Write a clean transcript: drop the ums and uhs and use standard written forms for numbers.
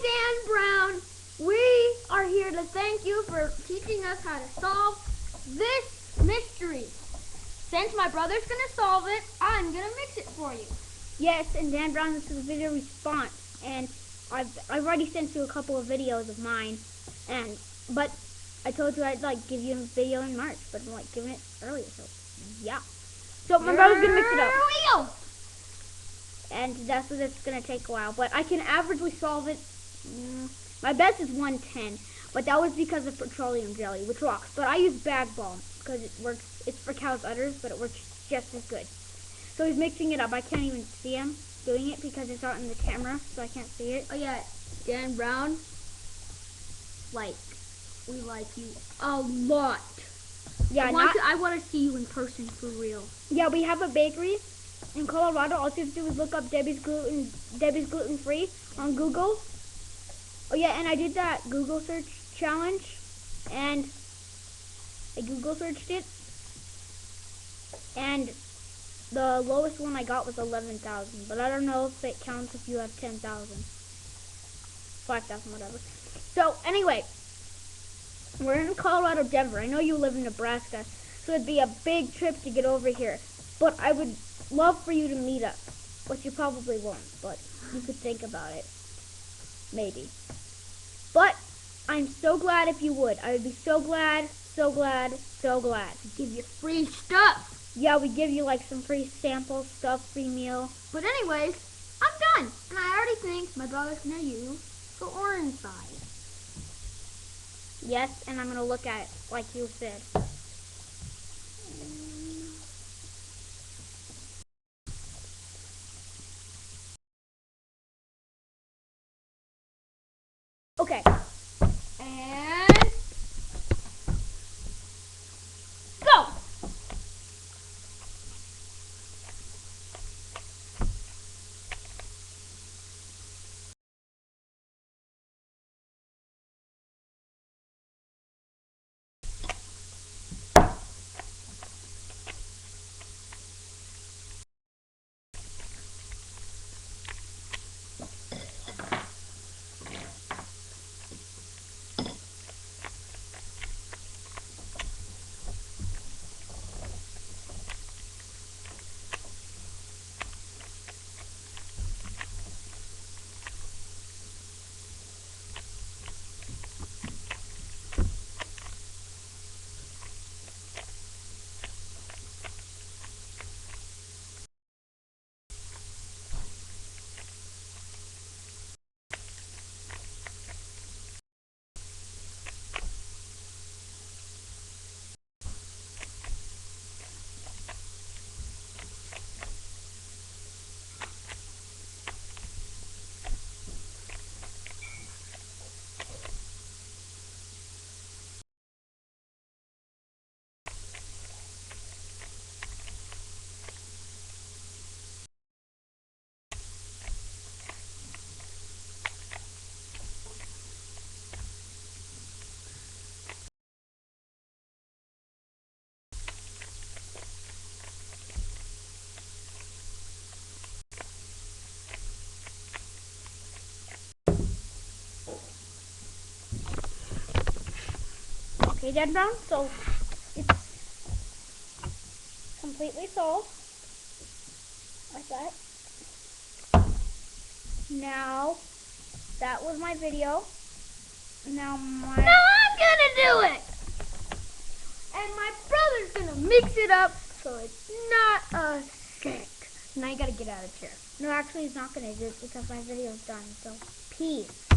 Dan Brown. We are here to thank you for teaching us how to solve this mystery. Since my brother's going to solve it, I'm going to mix it for you. Yes, and Dan Brown, this is a video response, and I've already sent you a couple of videos of mine, but I told you I'd give you a video in March, but I'm giving it earlier, so yeah. So my brother's gonna mix it up. Here we go. And that's what it's gonna take a while, but I can averagely solve it. My best is 110, but that was because of petroleum jelly, which rocks. But I use bag balm because it works. It's for cow's udders, but it works just as good. So he's mixing it up. I can't even see him doing it because it's out in the camera, so I can't see it. Oh yeah, Dan Brown. We like you a lot. Yeah, I want to see you in person for real. Yeah, we have a bakery in Colorado. All you have to do is look up Debbie's Gluten Free on Google. Oh yeah, and I did that Google search challenge, and I Google searched it, and the lowest one I got was 11,000, but I don't know if it counts if you have 10,000, 5,000, whatever. So anyway, we're in Colorado, Denver. I know you live in Nebraska, so it'd be a big trip to get over here. But I would love for you to meet us, which you probably won't, but you could think about it. Maybe. But I'm so glad if you would. I would be so glad, so glad, so glad. To give you free stuff. Yeah, we give you some free samples, stuff, free meal. But anyways, I'm done. And I already think my brother's going to use the orange side. Yes, and I'm going to look at it like you said. Okay. And go! Okay, Dan Brown, so it's completely solved. Like that. Now, that was my video. Now I'm gonna do it! And my brother's gonna mix it up so it's not a stick. Now you gotta get out of the chair. No, actually, he's not gonna do it because my video's done. So, peace.